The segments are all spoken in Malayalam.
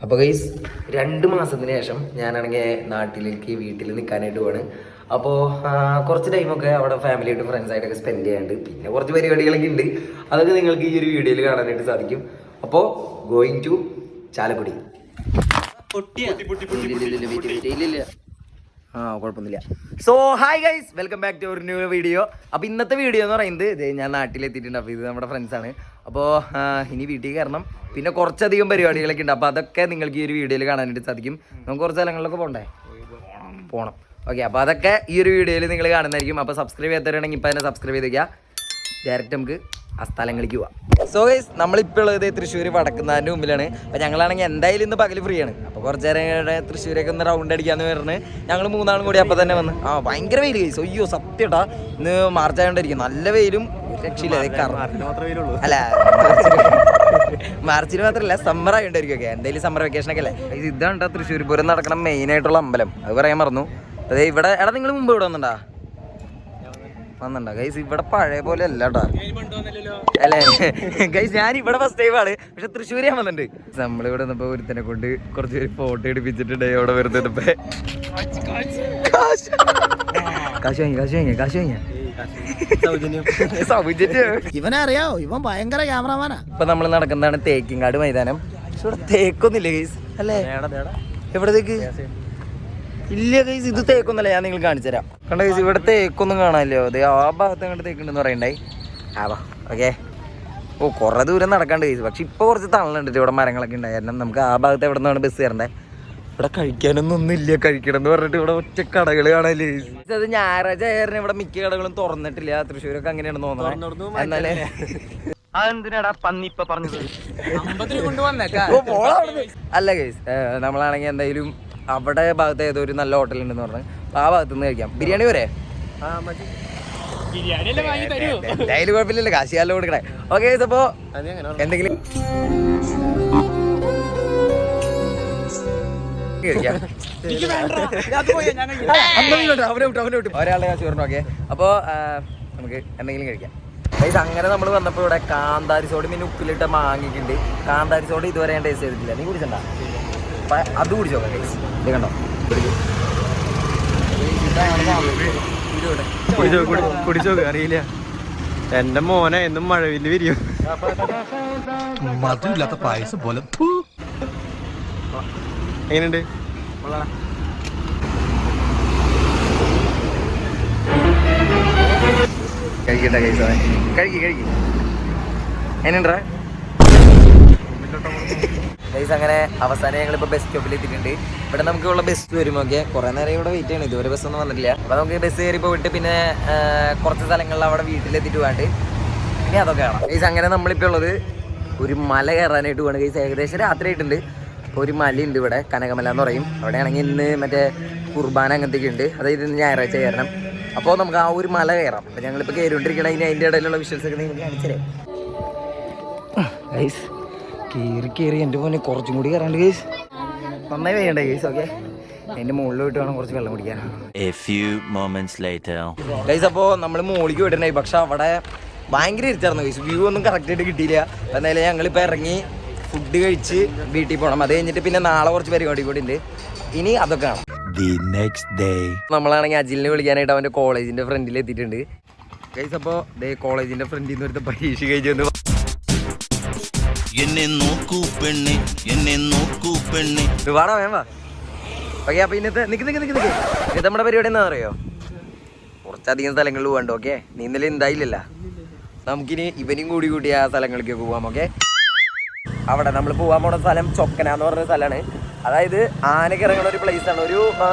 അപ്പോൾ ഗൈസ് 2 മാസത്തിന് ശേഷം ഞാനാണെങ്കിൽ നാട്ടിലേക്ക് വീട്ടിൽ നിൽക്കാനായിട്ട് പോവാണ്. അപ്പോൾ കുറച്ച് ടൈമൊക്കെ അവിടെ ഫാമിലിയായിട്ട് ഫ്രണ്ട്സായിട്ടൊക്കെ സ്പെൻഡ് ചെയ്യാണ്ട് പിന്നെ കുറച്ച് പരിപാടികളൊക്കെ ഉണ്ട്. അതൊക്കെ നിങ്ങൾക്ക് ഈ ഒരു വീഡിയോയിൽ കാണാനായിട്ട് സാധിക്കും. അപ്പോൾ ഗോയിങ് ടു ചാലക്കുടി. കുഴപ്പമൊന്നുമില്ല. So hi guys, welcome back to ഒരു ന്യൂ വീഡിയോ. അപ്പോൾ ഇന്നത്തെ വീഡിയോ എന്ന് പറയുന്നത് ഞാൻ നാട്ടിലെത്തിയിട്ടുണ്ട്. അപ്പോൾ ഇത് നമ്മുടെ ഫ്രണ്ട്സാണ്. അപ്പോൾ ഇനി വീട്ടിൽ കയറണം. പിന്നെ കുറച്ചധികം പരിപാടികളൊക്കെ ഉണ്ട്. അപ്പോൾ അതൊക്കെ നിങ്ങൾക്ക് ഈ ഒരു വീഡിയോയിൽ കാണാനായിട്ട് സാധിക്കും. നമുക്ക് കുറച്ച് സ്ഥലങ്ങളിലൊക്കെ പോകണം. ഓക്കെ, അപ്പോൾ അതൊക്കെ ഈ ഒരു വീഡിയോയിൽ നിങ്ങൾ കാണുന്നതായിരിക്കും. അപ്പോൾ സബ്സ്ക്രൈബ് ചെയ്യാത്തവരാണെങ്കിൽ ഇപ്പോൾ തന്നെ സബ്സ്ക്രൈബ് ചെയ്തേക്കുക. ഡയറക്റ്റ് നമുക്ക് ആ സ്ഥലങ്ങളിലേക്ക് പോവാം. സോ ഗൈസ്, നമ്മളിപ്പോൾ ഉള്ളത് തൃശ്ശൂർ വടക്കുന്നാൻ്റെ മുമ്പിലാണ്. അപ്പോൾ ഞങ്ങളാണെങ്കിൽ എന്തായാലും ഇന്ന് പകൽ ഫ്രീ ആണ്. അപ്പോൾ കുറച്ച് നേരം തൃശ്ശൂരൊക്കെ ഒന്ന് റൗണ്ട് അടിക്കാമെന്ന് പറഞ്ഞ് ഞങ്ങൾ 3 ആളും കൂടി അപ്പോൾ തന്നെ വന്ന്. ഭയങ്കര വെയിൽ ഗൈസ്. അയ്യോ സത്യട്ടാ, ഇന്ന് മാർച്ച് ആയതുകൊണ്ടിരിക്കും. നല്ല വെയിലും രക്ഷയില്ല. അല്ല, മാർച്ചിൽ മാത്രമല്ല, സമ്മർ ആയതുകൊണ്ടിരിക്കും. എന്തായാലും സമ്മർ വെക്കേഷനൊക്കെ അല്ലേ. ഇതാണ് കേട്ടോ തൃശ്ശൂർ പൂരം നടക്കണം മെയിനായിട്ടുള്ള അമ്പലം. അത് പറയാൻ മറന്നു. അതെ, ഇവിടെ എടാ നിങ്ങൾ മുമ്പ് ഇവിടെ വന്നിട്ടുണ്ടോ ഗൈസ്? ഇവിടെ പഴയ പോലെ അല്ല കേട്ടോ അല്ലേ ഗൈസ്. ഞാൻ ഇവിടെ ഫസ്റ്റ് ടൈം ആണ്, പക്ഷെ തൃശ്ശൂർ ഞാൻ വന്നിട്ടുണ്ട്. നമ്മളിവിടെ വന്നപ്പോ ഒരുത്തനെ കൊണ്ട് കുറച്ച് പേര് ഫോട്ടോ എടുപ്പിച്ചിട്ടുണ്ട്. അവിടെ വരുന്നത് ഇവനെ അറിയാവോ? ഇവൻ ഭയങ്കര ക്യാമറമാനാ. ഇപ്പൊ നമ്മൾ നടക്കുന്നതാണ് തേക്കിങ്കാട് മൈതാനം. പക്ഷെ ഇവിടെ തേക്കൊന്നുമില്ല ഗൈസ് അല്ലേ? എവിടത്തേക്ക് ഇല്ല ഗൈസ്, ഇത് തേക്കൊന്നല്ല. ഞാൻ നിങ്ങൾ കാണിച്ചു തരാം. കണ്ട ഗൈസ്, ഇവിടെ തേക്കൊന്നും കാണാമല്ലോ. അതെ, ആ ഭാഗത്ത് അങ്ങോട്ട് തേക്കുണ്ടെന്ന് പറയണ്ടായി. ഓക്കെ. കുറേ ദൂരം നടക്കാണ്ട് ഗൈസ്. പക്ഷെ ഇപ്പോൾ കുറച്ച് തണലുണ്ട്. ഇവിടെ മരങ്ങളൊക്കെ ഉണ്ടായിരുന്നു. നമുക്ക് ആ ഭാഗത്ത് എവിടെ നിന്നാണ് ബസ് കയറണ്ടേ. ഇവിടെ കഴിക്കാനൊന്നും ഇല്ല. കഴിക്കണം എന്ന് പറഞ്ഞിട്ട് ഇവിടെ ഒറ്റ കടകൾ കാണാല്ലേ. അത് ഞായറാഴ്ച ആയിരുന്നു. ഇവിടെ മിക്ക കടകളും തുറന്നിട്ടില്ല. തൃശ്ശൂരൊക്കെ അങ്ങനെയാണ് തോന്നുന്നത്. എന്നാലേ അതെന്തിനാടാ പന്നിപ്പ പറഞ്ഞത്? അല്ല ഗൈസ്, നമ്മളാണെങ്കിൽ എന്തായാലും അവിടെ ഭാഗത്ത് ഏതോ ഒരു നല്ല ഹോട്ടൽ ഉണ്ടെന്ന് പറഞ്ഞു. ആ ഭാഗത്ത് നിന്ന് കഴിക്കാം. ബിരിയാണി വരെ എന്തായാലും കുഴപ്പമില്ലല്ലോ, കാശിയാലോ കൊടുക്കണേ. ഓക്കെ, അപ്പോ എന്തെങ്കിലും ഒരാളുടെ കാശ് പറഞ്ഞു. ഓക്കെ, അപ്പോ നമുക്ക് എന്തെങ്കിലും കഴിക്കാം. ഗൈസ്, അങ്ങനെ നമ്മൾ വന്നപ്പോൾ ഇവിടെ കാന്താരി സോഡ പിന്നെ ഉപ്പിലിട്ട മാങ്ങിക്കുണ്ട്. കാന്താരി സോഡ ഇതുവരെ ഞാൻ ടേസ്റ്റ് ചെയ്തിട്ടില്ല. നീ കുടിച്ചണ്ട? അത് കുടിച്ചോ ഗൈസ്. ഇത് കണ്ടോ, കുടിച്ചോ. അറിയില്ല, എന്റെ മോനെ എന്നും മഴവില് വിരിയും. മധുരില്ലാത്ത പായസം പോലെ. എങ്ങനെയുണ്ട്? കഴിക്കട്ടെ ഗൈസ്, കഴിക്കും. എങ്ങനെയുണ്ടാ ഗൈസ്? അങ്ങനെ അവസാനം ഞങ്ങളിപ്പോൾ ബസ് സ്റ്റോപ്പിൽ എത്തിയിട്ടുണ്ട്. ഇവിടെ നമുക്കുള്ള ബസ് വരുമൊക്കെ കുറേ നേരം ഇവിടെ വെയിറ്റ് ചെയ്യണം. ഇതുവരെ ബസ്സൊന്നും വന്നിട്ടില്ല. അപ്പോൾ നമുക്ക് ബസ് കയറി പോയിട്ട് പിന്നെ കുറച്ച് സ്ഥലങ്ങളിൽ അവിടെ വീട്ടിലെത്തിയിട്ട് പോകാണ്ട് ഇനി അതൊക്കെ കാണാം ഗൈസ്. അങ്ങനെ നമ്മളിപ്പോൾ ഉള്ളത് ഒരു മല കയറാനായിട്ട് പോകണം ഗൈസ്. ഏകദേശം രാത്രി ആയിട്ടുണ്ട്. അപ്പോൾ ഒരു മലയുണ്ട് ഇവിടെ, കനകമല എന്ന് പറയും. അവിടെയാണെങ്കിൽ ഇന്ന് മറ്റേ കുർബാന അങ്ങനത്തെയൊക്കെ ഉണ്ട്. അതായത് ഇന്ന് ഞായറാഴ്ച കയറണം. അപ്പോൾ നമുക്ക് ആ ഒരു മല കയറാം. അപ്പോൾ ഞങ്ങളിപ്പോൾ കയറിക്കൊണ്ടിരിക്കണം. ഇനി അതിൻ്റെ ഇടയിലുള്ള വിഷ്വൽസൊക്കെ നിങ്ങൾ കാണിച്ചുതരാം ഗൈസ്. കയറി എൻ്റെ പോലെ കുറച്ചും കൂടി കയറാണ്ട് ഗൈസ്. നന്നായി വേണ്ട ഗൈസ്. ഓക്കെ, അതിൻ്റെ മുകളിൽ പോയിട്ട് വേണം കുറച്ച് വെള്ളം കുടിക്കാൻ ഗൈസ്. അപ്പോൾ നമ്മൾ മുകളിലേക്ക് പോയിട്ടുണ്ടായി. പക്ഷെ അവിടെ ഭയങ്കര ഇരുട്ടായിരുന്നു ഗൈസ്. വ്യൂ ഒന്നും കറക്റ്റായിട്ട് കിട്ടിയില്ല. എന്നാലും ഞങ്ങളിപ്പോൾ ഇറങ്ങി ഫുഡ് കഴിച്ച് വീട്ടിൽ പോകണം. അത് കഴിഞ്ഞിട്ട് പിന്നെ നാളെ കുറച്ച് പരിപാടി കൂടി ഉണ്ട്. ഇനി അതൊക്കെ കാണാം. നമ്മളാണെങ്കിൽ അജിലിനെ വിളിക്കാനായിട്ട് അവൻ്റെ കോളേജിൻ്റെ ഫ്രണ്ടിൽ എത്തിയിട്ടുണ്ട് ഗൈസ്. അപ്പോൾ കോളേജിൻ്റെ ഫ്രണ്ടിൽ നിന്ന് ഒരു പരീക്ഷ കഴിച്ചു വന്ന് വാടാ വേവാ. ഓക്കെ, അപ്പോൾ ഇന്നത്തെ ഇത് നമ്മുടെ പരിപാടി എന്താ അറിയോ? കുറച്ചധികം സ്ഥലങ്ങളിൽ പോകണ്ട. ഓക്കെ, നീ ഇന്നലെ എന്തായില്ലല്ലോ. നമുക്കിനി ഇവനും കൂടി ആ സ്ഥലങ്ങളിലേക്ക് പോവാം. ഓക്കെ, അവിടെ നമ്മൾ പോകാൻ പോണ സ്ഥലം ചൊക്കന എന്ന് പറഞ്ഞ സ്ഥലമാണ്. അതായത് ആനക്ക് ഇറങ്ങുന്ന ഒരു പ്ലേസാണ്. ഒരു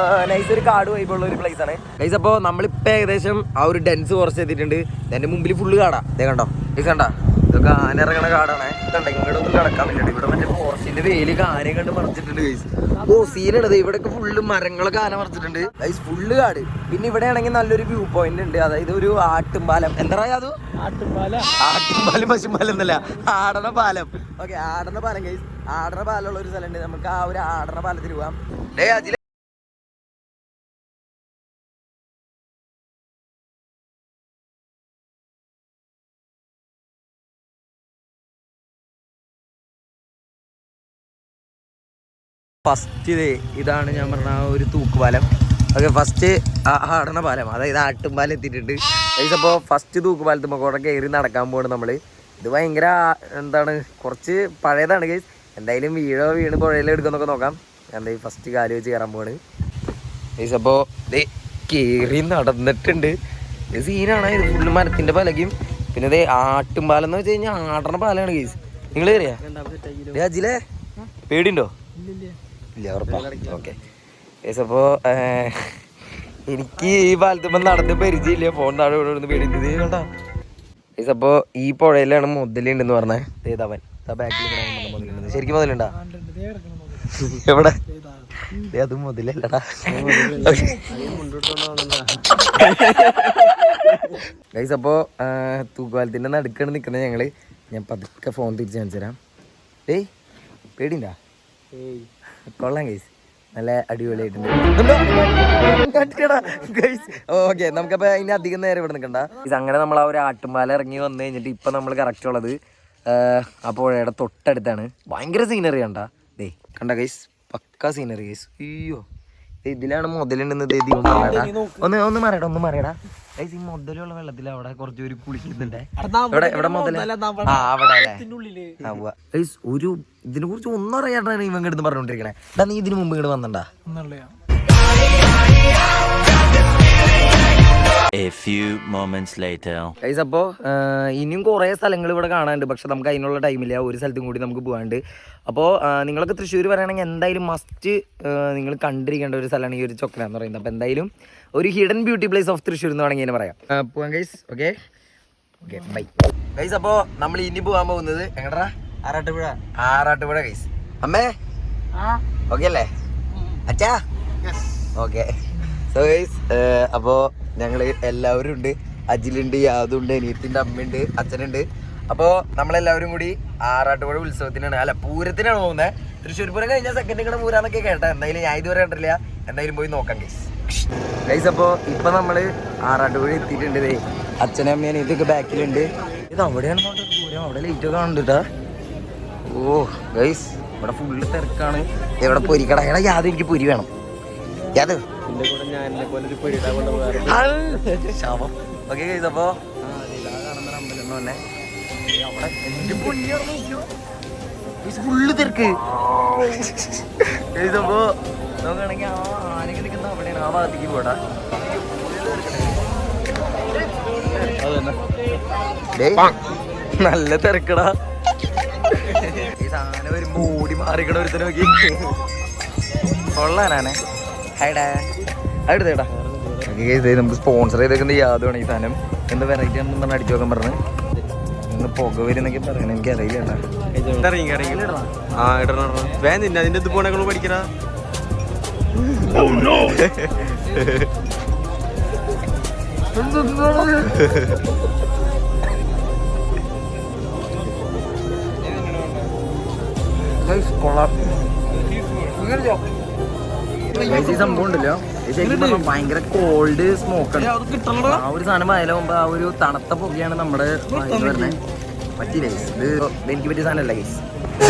നൈസ് ഒരു കാട് വൈബുള്ള ഒരു പ്ലേസാണ് ഗൈസ്. അപ്പോൾ നമ്മളിപ്പോൾ ഏകദേശം ആ ഒരു ഡെൻസ് കുറച്ച് എത്തിയിട്ടുണ്ട്. എൻ്റെ മുമ്പിൽ ഫുള്ള് കാടാ. ഇതേ കണ്ടോ ഗൈസ്, കണ്ടാ? ഇതൊക്കെ ആന ഇറങ്ങണ കാടാണ്. ഇതുണ്ട്, ഇങ്ങോട്ട് ഒന്നും കിടക്കാൻ പറ്റില്ല. ഇവിടെ മറ്റേ ഫോറസ്റ്റിന്റെ വേലിക്ക് ആനയെ കണ്ട് മറിച്ചിട്ടുണ്ട് ഗൈസ്. സീനാണ്. ഇവിടെയൊക്കെ ഫുള്ള് മരങ്ങളൊക്കെ ആന മറിച്ചിട്ടുണ്ട് ഗൈസ്. ഫുള്ള് കാട്. പിന്നെ ഇവിടെ ആണെങ്കിൽ നല്ലൊരു വ്യൂ പോയിന്റ് ഉണ്ട്. അതായത് ഒരു ആട്ടുംപാലം. എന്താ പറയാ അത്? ആട്ടുംപാലം പശുപാലം എന്നല്ല, ആടണ പാലം. ഓക്കെ, ആടണ പാലം ഗൈസ്. ആടണ പാലമുള്ള ഒരു സ്ഥലമുണ്ട്. നമുക്ക് ആ ഒരു ആടണ പാലത്തിൽ പോവാം. ഫസ്റ്റ് ഇതാണ് ഞാൻ പറഞ്ഞ ആ ഒരു തൂക്കുപാലം. ഓക്കെ, ഫസ്റ്റ് ആടണ പാലം, അതായത് ആട്ടുംപാലം എത്തിയിട്ടുണ്ട്. അപ്പോൾ ഫസ്റ്റ് തൂക്കുപാലത്തുമ്പോൾ കൂടെ കയറി നടക്കാൻ പോകണം നമ്മൾ. ഇത് ഭയങ്കര എന്താണ്, കുറച്ച് പഴയതാണ് ഗൈസ്. എന്തായാലും വീണ് പുഴയിൽ എടുക്കുന്നൊക്കെ നോക്കാം. എന്തായാലും ഫസ്റ്റ് കാല് വെച്ച് കയറാൻ പോവാണ് ഗൈസ്. അപ്പോൾ ഇത് കയറി നടന്നിട്ടുണ്ട്. ഇത് സീനാണ്. ഇത് ഫുള്ള് മരത്തിൻ്റെ പലകയും പിന്നെ ഇത് ആട്ടുംപാലം എന്ന് വെച്ച് കഴിഞ്ഞാൽ ആടണ പാലമാണ് ഗൈസ്. നിങ്ങൾ കയറിയാ അജിലേ? പേടിയുണ്ടോ? ഇല്ല, ഉറപ്പാ. Okay guys. അപ്പോൾ എനിക്ക് ഈ പാലത്തുമ്പോൾ നടന്ന് പരിചയമില്ല. ഫോൺ താഴെ ഇവിടെ പേടിയുണ്ട് കണ്ടാ ഗൈസ്. അപ്പോൾ ഈ പുഴയിലാണ് മുതലുണ്ടെന്ന് പറഞ്ഞത്. ഏതാവൻ ബാക്കിൽ മുതലുണ്ട്. ശരിക്കും മുതലുണ്ടാ? എവിടെ? അത് മുതലല്ലടാ ഗൈസ്. അപ്പോൾ തൂക്കുപാലത്തിൻ്റെ നടുക്കാണ് നിൽക്കുന്നത് ഞങ്ങള്. ഞാൻ പതുക്കെ ഫോൺ തിരിച്ച് കാണിച്ചു തരാം. ഏയ് പേടിണ്ടാ? കൊള്ളാം ഗൈസ്, നല്ല അടിപൊളിയായിട്ടുണ്ട്. ഓക്കെ, നമുക്കപ്പോൾ അതിന് അധികം നേരം ഇവിടെ നിൽക്കണ്ട. അങ്ങനെ നമ്മൾ ആ ഒരു ആട്ടുംപാലം ഇറങ്ങി വന്നു കഴിഞ്ഞിട്ട് ഇപ്പം നമ്മൾ കറക്റ്റ് ഉള്ളത് ആ പുഴയുടെ തൊട്ടടുത്താണ്. ഭയങ്കര സീനറി കണ്ടാ? ദേ കണ്ട ഗൈസ്, പക്ക സീനറി ഗൈസ്. അയ്യോ, ഇതിലാണ് മുതലുണ്ടെന്ന്. ഒന്ന് മറിയടാ ഗൈസ്. ഈ മുതലുള്ള വെള്ളത്തിൽ അവിടെ കുറച്ച് ഒരു കുളിക്കുന്നുണ്ടേ. എവിടെ മുതല? ആ, അവിടെ അല്ലേ. ഗൈസ്, ഒരു ഇതിനെ കുറിച്ച് ഒന്നും അറിയാണ്ടാണ് ഇവൻ കിടന്ന് പറഞ്ഞോണ്ടിരിക്കണേ. എടാ, നീ ഇതിന് മുമ്പ് ഇങ്ങോട്ട് വന്നണ്ടാ? A few moments later. Guys, അപ്പോൾ ഇനിയും കുറേ സ്ഥലങ്ങൾ ഇവിടെ കാണാനുണ്ട്. പക്ഷെ നമുക്ക് അതിനുള്ള ടൈമില്ല. ഒരു സ്ഥലത്തും കൂടി നമുക്ക് പോകാണ്ട്. അപ്പോൾ നിങ്ങളൊക്കെ തൃശ്ശൂർ പറയുകയാണെങ്കിൽ എന്തായാലും മസ്റ്റ് നിങ്ങൾ കണ്ടിരിക്കേണ്ട ഒരു സ്ഥലമാണ് ഈ ഒരു ചൊക്കല എന്ന് പറയുന്നത്. അപ്പോൾ എന്തായാലും ഒരു hidden beauty place of Thrissur എന്ന് വേണമെങ്കിൽ പറയാം. പോവാം guys. Okay okay, bye guys. അപ്പോൾ നമ്മൾ ഇനി പോകാൻ പോകുന്നത് എങ്ങടാ? ആറാട്ടുപുഴ ഗൈസ്. അമ്മേ ഓക്കെ അല്ലേ? അച്ഛാ ഓക്കെ. സോ ഗൈസ്, അപ്പോൾ ഞങ്ങൾ എല്ലാവരും ഉണ്ട്. അജിലുണ്ട്, യാതുണ്ട്, അനിയത്തിൻ്റെ അമ്മയുണ്ട്, അച്ഛനുണ്ട്. അപ്പോൾ നമ്മളെല്ലാവരും കൂടി ആറാട്ടുപുഴ ഉത്സവത്തിനാണ്, അല്ല പൂരത്തിനാണ് പോകുന്നത്. തൃശ്ശൂർ പൂരം കഴിഞ്ഞാൽ സെക്കൻഡ് കൂടെ പൂരാന്നൊക്കെ കേട്ടാ. എന്തായാലും ഞാൻ ഇതുവരെ കണ്ടില്ല. എന്തായാലും പോയി നോക്കാം ഗൈസ്. ഗൈസ്, അപ്പോൾ ഇപ്പം നമ്മൾ ആറാട്ടുപുഴ എത്തിയിട്ടുണ്ട്. അച്ഛനും അമ്മയും ഇതൊക്കെ ബാക്കിലുണ്ട്. ഇത് അവിടെയാണ് പൂരം. അവിടെ ലൈറ്റൊക്കെ കാണുന്നുണ്ട്. ഓ ഗൈസ്, ഇവിടെ ഫുള്ള് തിരക്കാണ്. ഇവിടെ പൊരിക്കട. എടാ യാത്, എനിക്ക് പൊരി വേണം. യാത് ശാപം. ഓക്കെ ഗൈസ്, അപ്പോൾ കാണുന്ന അമ്പലം തന്നെ അവിടെ ഫുള്ള് തിരക്ക്. ഗൈസ്, അപ്പോൾ നോക്കുകയാണെങ്കിൽ ആ ആനക്ക് നിൽക്കുന്ന അവിടെയാണ്. ആ ഭാഗത്തേക്ക് പോടാ. നല്ല തിരക്കടാ. ഈ സാധനം വരുമ്പോ ഓടി മാറിക്കണ ഒരുത്തനെ നോക്കി കൊള്ളാനാനെ. ഹൈഡാ അടുത്തേടാ. നമുക്ക് സ്പോൺസർ ചെയ്തേക്കുന്ന യാതൊരു ഈ സാധനം. എന്താ വെറൈറ്റി ആണെന്ന് പറഞ്ഞാൽ അടിച്ചു നോക്കാൻ പറഞ്ഞു. ഇന്ന് പുക വരുന്നൊക്കെ പറയണ, എനിക്ക് അറിയില്ല. അതിന്റെ ഇത് പോണ പഠിക്കണ. സംഭവം ഉണ്ടല്ലോ, ശരിക്കും ഭയങ്കര കോൾഡ് സ്മോക്കാണ്. ആ ഒരു സാധനം വയലാകുമ്പോ ആ ഒരു തണുത്ത പുകയാണ് നമ്മുടെ വരുന്നത്. പറ്റില്ല ഗൈസ്, ഇത് എനിക്ക് പറ്റിയ സാധനമല്ല ഗൈസ്.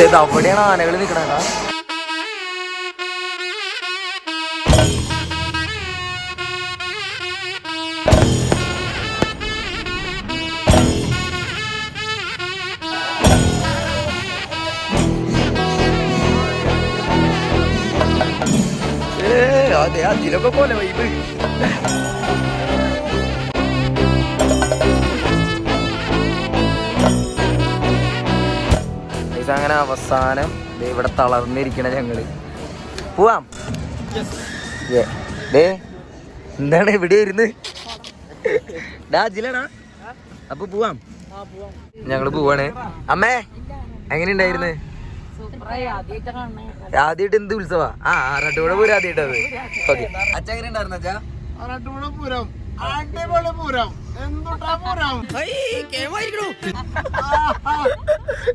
ഇത് അവിടെയാണ് ആനകൾ നിൽക്കണേടാ. അതെ, അതിലൊക്കെ പോലെ വൈബ്. അങ്ങനെ അവസാനം ഇവിടെ തളർന്നിരിക്കണ ഞങ്ങള് പോവാം. എന്താണ് ഇവിടെ ഇരുന്ന് ഡാജിലടാ? അപ്പൊ പോവാം. ഞങ്ങള് പോവാണ്. അമ്മേ എങ്ങനെയുണ്ടായിരുന്നു? ആദ്യമായിട്ട് എന്ത് ഉത്സവാ? ആറാട്ടുപുഴ പൂരം ആദ്യമായിട്ടത്. ഓക്കെ, അച്ഛൻ എങ്ങനെ ഉണ്ടായിരുന്നു അച്ഛാ?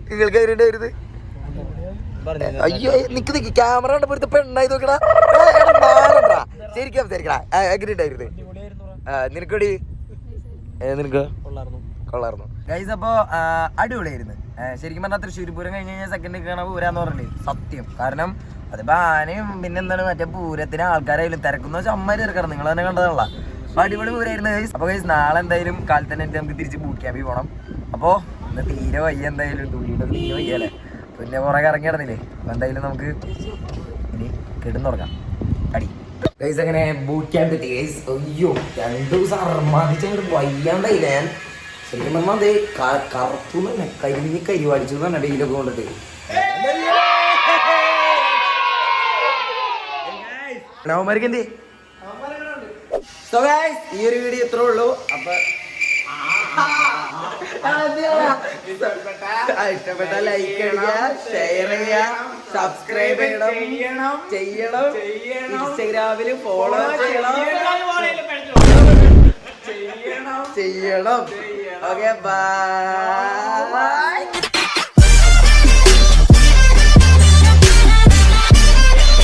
നിങ്ങൾക്ക് എങ്ങനെ ഉണ്ടായിരുന്നു? അയ്യോ നിക്ക് ക്യാമറ കണ്ടപ്പോ പെണ്ണായി നോക്കടാ. ശരിക്കും സംസാരിക്കടാ. എങ്ങനെ ഉണ്ടായിരുന്നു നിനക്കടി? നിനക്ക് കൊള്ളായിരുന്നു ഗൈസ്. അപ്പോൾ അടിപൊളിയായിരുന്നു ശരിക്കും പറഞ്ഞാൽ. തൃശ്ശൂർ പൂരം കഴിഞ്ഞ് കഴിഞ്ഞാൽ സെക്കൻഡ് കാണാൻ പൂരാന്ന് പറഞ്ഞില്ലേ, സത്യം. കാരണം അതിപ്പോ ആനയും പിന്നെന്താണ് മറ്റേ പൂരത്തിന് ആൾക്കാരായാലും തിരക്കുന്ന വെച്ചാൽ അമ്മമാര് തിരക്കണം. നിങ്ങൾ തന്നെ കണ്ടതാണല്ലോ. അപ്പൊ അടിപൊളി പൂരായിരുന്നു ഗൈസ്. അപ്പൊ ഗൈസ് നാളെ എന്തായാലും കാലത്ത് തന്നെ നമുക്ക് തിരിച്ച് ബൂട്ട് ക്യാമ്പിൽ പോകണം. അപ്പോ ഇന്ന് തീരെ വയ്യ, എന്തായാലും തുള്ളിയുടെ തീരെ വയ്യല്ലേ, പിന്നെ പുറകെ ഇറങ്ങി കിടന്നില്ലേ. അപ്പൊ എന്തായാലും നമുക്ക് ഇനി കിടന്നുറങ്ങാം. അടി ഗൈസ്. അങ്ങനെ ബൂട്ട് ക്യാമ്പ് എത്തി ഗൈസ്. അയ്യോ 2 ദിവസം അർമാദിച്ചങ്ങോട്ട് വയ്യാണ്ടായില്ല ഞാൻ. ശരിക്കും പറഞ്ഞാൽ അത് കറുത്തു തന്നെ, കരിഞ്ഞ് കരിവാടിച്ചു തന്നെ വെയിലൊക്കെ കൊണ്ടിട്ട്. നവമാർക്ക് എന്തേ? സോ ഗൈസ് ഈ ഒരു വീഡിയോ ഇത്രേ ഉള്ളൂ. അപ്പൊ ഇഷ്ടപ്പെട്ട ലൈക്ക് ചെയ്യുക, ഷെയർ ചെയ്യുക, സബ്സ്ക്രൈബ് ചെയ്യണം. ഇൻസ്റ്റഗ്രാമില് ഫോളോ ചെയ്യണം. Okay bye.